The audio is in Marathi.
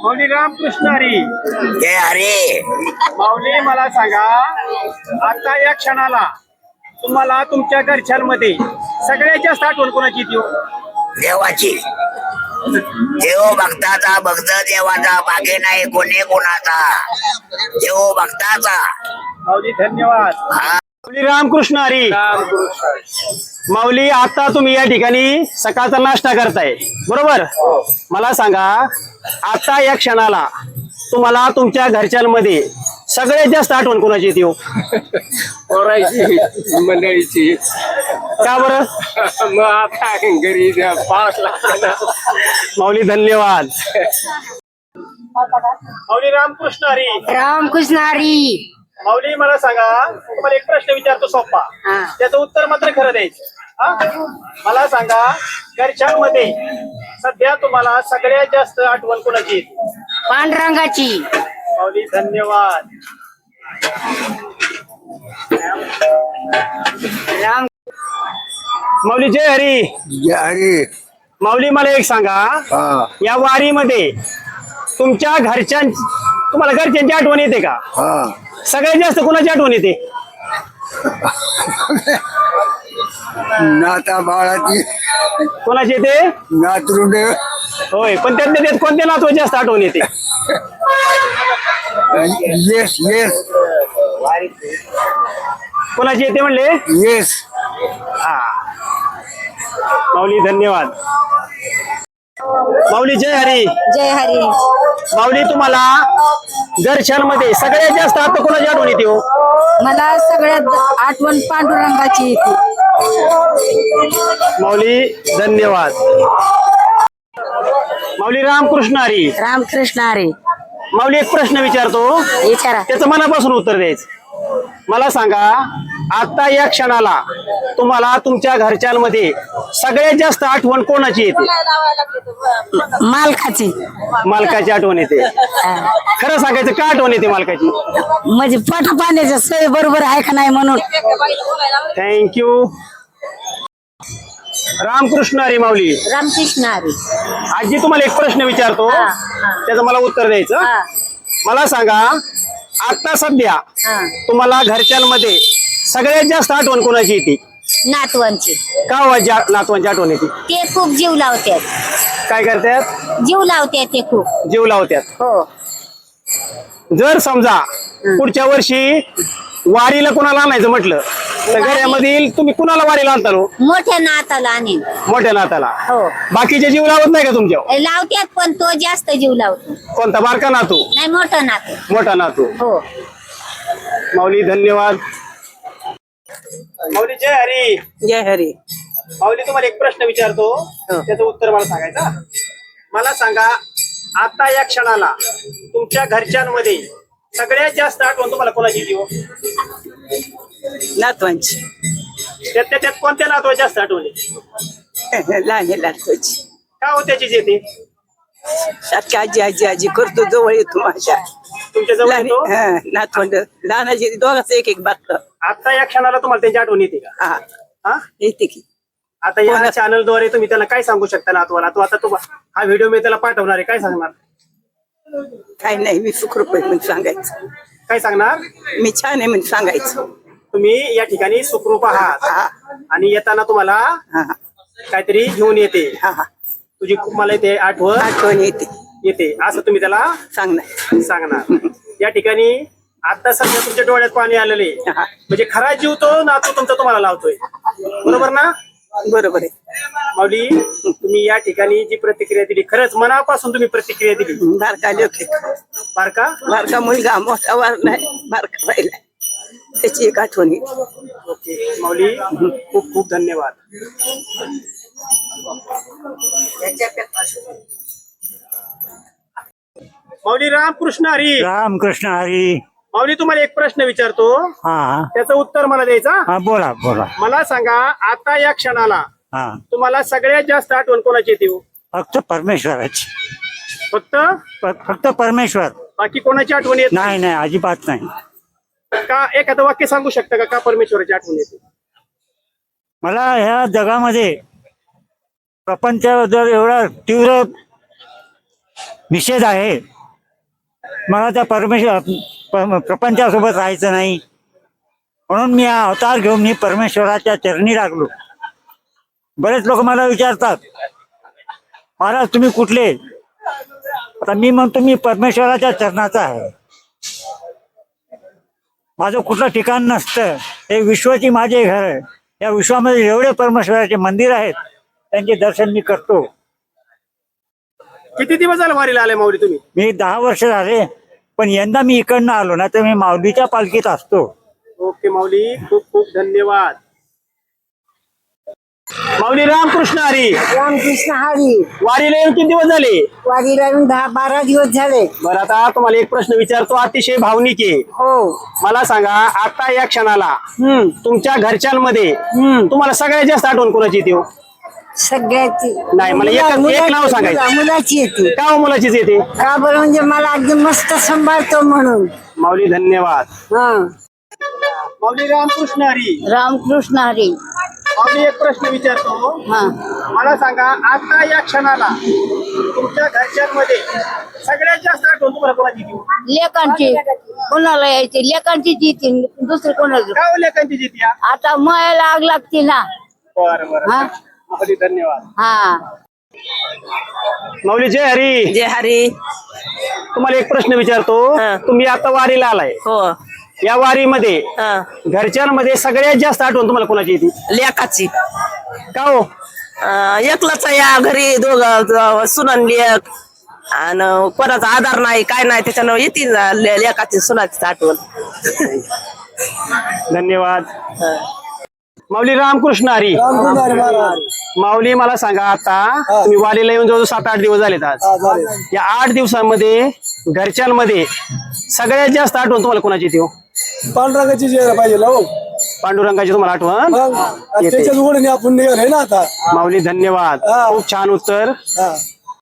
माऊली रामकृष्ण हरी. जय हरे. माऊली मला सांगा, आता या क्षणाला तुम्हाला तुमच्या घरच्यांमध्ये सगळ्यात जास्त आठवण कोणाची येते हो? देवाची. देव भक्ताचा, भक्त देवाचा, बाकी नाही कोणी कोणाचा. देव भक्ताचा. माऊली धन्यवाद. हा. माऊली रामकृष्ण हरी. माऊली आता तुम्ही या ठिकाणी सकाळचा नाश्ता करताय बरोबर? मला सांगा, आता या क्षणाला तुम्हाला तुमच्या घरच्यांमध्ये सगळ्यात जास्त आठवण कोणाची येते हो? पोरायची मंडळीची. का बरं? मग आता घरी पाऊस लागला. माऊली धन्यवाद. माऊली रामकृष्ण हरी. रामकृष्ण हरी. माऊली मला सांगा, तुम्हाला एक प्रश्न विचारतो सोपा, हा. त्याचं उत्तर मात्र खरं द्यायचं. हा? मला सांगा, घरच्यांमध्ये सध्या तुम्हाला सगळ्यात जास्त आठवण कोणाची येते? पांडुरंगाची. माऊली धन्यवाद. राम. माऊली जय हरी. जय हरे. माऊली मला एक सांगा, हा. या वारीमध्ये तुमच्या तुम्हाला घरच्यांची आठवण येते का? हा. सगळ्यात जास्त कोणाची आठवण येते? नाता बाळाची. कोणाची येते? नातरुंड. होय, पण त्यातल्या त्यात कोणत्या नातवाची जास्त आठवण येते? येस येस कोणाची येते म्हणले? येस. हा. माऊली धन्यवाद. माऊली जय हरी. जय हरी. माऊली तुम्हाला घरच्यांमध्ये सगळ्यात जास्त आता कोणाची आठवण येते हो? मला सगळ्यात आठवण पांडुरंगाची येते. माऊली धन्यवाद. माऊली रामकृष्ण हरी. रामकृष्ण हरी. माऊली एक प्रश्न विचारतो, विचारा. त्याचं मनापासून उत्तर द्यायचं. मला सांगा, आता या क्षणाला तुम्हाला तुमच्या घरच्यांमध्ये सगळ्यात जास्त आठवण कोणाची येते? मालकाची. मालकाची आठवण येते. खरं सांगायचं, का आठवण येते मालकाची? म्हणजे पोटा पाण्याच्या सोय बरोबर आहे का नाही म्हणून. थँक्यू. रामकृष्ण हरी. माऊली रामकृष्ण हरी. आजी तुम्हाला एक प्रश्न विचारतो, त्याचं मला उत्तर द्यायचं. मला सांगा, आता सध्या तुम्हाला घरच्यांमध्ये सगळ्यात जास्त आठवण कोणाची येते? नातवांची. का हो आजी नातवांची आठवण येते? ते खूप जीव लावतात. काय करतात? जीव लावतात ते खूप. जीव लावतात. हो. जर समजा पुढच्या वर्षी वारीला कोणाला आणायचं म्हटलं तर घरामधील तुम्ही कुणाला वारीला आणता हो? मोठ्या नाताला आणि. मोठ्या नाताला. हो. बाकीचे जीव लावत नाही का तुमच्या? लावतात, पण तो जास्त जीव लावतो. कोणता? बारका नातू? नाही, मोठा नातू. मोठा नातू. हो. माऊली धन्यवाद. माऊली जय हरी. जय हरी. माऊली तुम्हाला एक प्रश्न विचारतो, त्याचं उत्तर मला सांगायचं. मला सांगा, आता या क्षणाला तुमच्या घरच्यांमध्ये सगळ्यात जास्त आठवण तुम्हाला कोणाची येते हो? नातवांची. त्यात कोणत्या नातवाची जास्त आठवण येते? लहान नातवांची. का हो त्याचीच येते? सारखी आजी आजी आजी करतो, जवळ येतो माझ्या. तुमच्या जवळ येतो? नातवंड लहानाची दोघांचं एक एक बात. आता या क्षणाला तुम्हाला त्यांची आठवण येते का? हा, हा? येते की. आता या चॅनलद्वारे तुम्ही त्याला काय सांगू शकता नातवाला? तो आता हा व्हिडिओ मी त्याला पाठवणार आहे, काय सांगणार? काय नाही, मी सुखरूप आहे म्हणून सांगायचं. काय सांगणार? मी छान आहे म्हणून सांगायचं. तुम्ही या ठिकाणी सुखरूप आहात आणि येताना तुम्हाला हा काहीतरी घेऊन येते, हा हा. तुझी मला ते आठवण आठवण येते येते असं तुम्ही त्याला सांगणार. सांगणार. या ठिकाणी आता सध्या तुमच्या डोळ्यात पाणी आलेले, हा. म्हणजे खरा जीव तो नातू तुमचा तुम्हाला लावतोय, बरोबर ना? बरोबर आहे. माऊली तुम्ही या ठिकाणी जी प्रतिक्रिया दिली, खरंच मनापासून तुम्ही प्रतिक्रिया दिली. बारका लोक बारका बारका मुलगा मोठा वारलाय, बारका राहिलाय, त्याची एक आठवण येते. ओके माऊली, खूप खूप धन्यवाद. माऊली रामकृष्ण हरी. रामकृष्ण हरी. माऊली तुम्हाला एक प्रश्न विचारतो, हा त्याचं उत्तर मला द्यायचं. हा, बोला बोला. मला सांगा, आता या क्षणाला हा, तुम्हाला सगळ्यात जास्त आठवण कोणाची येते हो? फक्त परमेश्वराची. फक्त फक्त परमेश्वर. बाकी कोणाची आठवण येत नाही नाही, अजिबात नाही. का? एखादं वाक्य सांगू शकता का परमेश्वराची आठवण येते? मला ह्या जगामध्ये प्रपंचाबद्दल एवढा तीव्र निषेध आहे मला त्या प्रपंचासोबत राहायचं नाही, म्हणून मी हा अवतार घेऊन मी परमेश्वराच्या चरणी लागलो. बरेच लोक मला विचारतात, महाराज तुम्ही कुठले? आता मी म्हणतो मी परमेश्वराच्या चरणाचा आहे. माझं कुठलं ठिकाण नसतं. हे विश्वाची माझे घर आहे. या विश्वामध्ये एवढे परमेश्वराचे मंदिर आहेत, त्यांचे दर्शन मी करतो. किती दिवस झाले वारीला आले माऊली तुम्ही? मी 10 वर्ष झाले, पण यंदा मी इकडनं आलो ना, तर मी माऊलीच्या पालखीत असतो. ओके माऊली, खूप खूप धन्यवाद. माऊली रामकृष्ण हरी. रामकृष्ण हरी. वारीला येऊन किती दिवस झाले? वारीला येऊन 10-12 दिवस झाले. बरं, आता तुम्हाला एक प्रश्न विचारतो, अतिशय भावनिक आहे. हो. मला सांगा, आता या क्षणाला तुमच्या घरच्यांमध्ये तुम्हाला सगळ्यात जास्त आठवण कोणाची येते हो? सगळ्याची नाही, मला एक नाव सांगायचं. मुलाची येते. का हो मुलाचीच येते? का बरं? म्हणजे मला अगदी मस्त सांभाळतो म्हणून. माऊली धन्यवाद. हा. माऊली रामकृष्ण हरी. रामकृष्ण हरी. माऊली एक प्रश्न विचारतो, हा. मला सांगा, आता या क्षणाला तुमच्या घरच्यांमध्ये सगळ्यात जास्त आठवण तुम्हाला कोणाची येते? लेकांची. कोणाला यायची? लेकांचीच येते, दुसरी कोणाला? का हो लेकांची येते? आता मयाला आग लागते ना. बरं बरं, हा. माऊली धन्यवाद. हा. माऊली जय हरी. जय हरी. तुम्हाला एक प्रश्न विचारतो, हा. तुम्ही आता वारीला आलाय, हो. या वारीमध्ये हा. घरच्यांमध्ये सगळ्यात जास्त आठवण तुम्हाला कोणाची येते? लेकाची. का हो? एकलाच या घरी दोघं सुनन लेक, आणि कोणाचा आधार नाही काय नाही, त्याच्यानं येते लेकाची सुनाची आठवण. धन्यवाद. माऊली रामकृष्ण हरी. माऊली मला सांगा, आता तुम्ही वारीला येऊन जवळ 7-8 दिवस झालेत. आज या 8 दिवसांमध्ये घरच्यांमध्ये सगळ्यात जास्त आठवण तुम्हाला कोणाची येते हो? पांडुरंगाची जे पाहिजे ना हो. पांडुरंगाची तुम्हाला आठवण मग येते. त्याच्याच उघडणे आपण निघाल आहे ना आता. माऊली धन्यवाद. हा. खूप छान उत्तर. हा.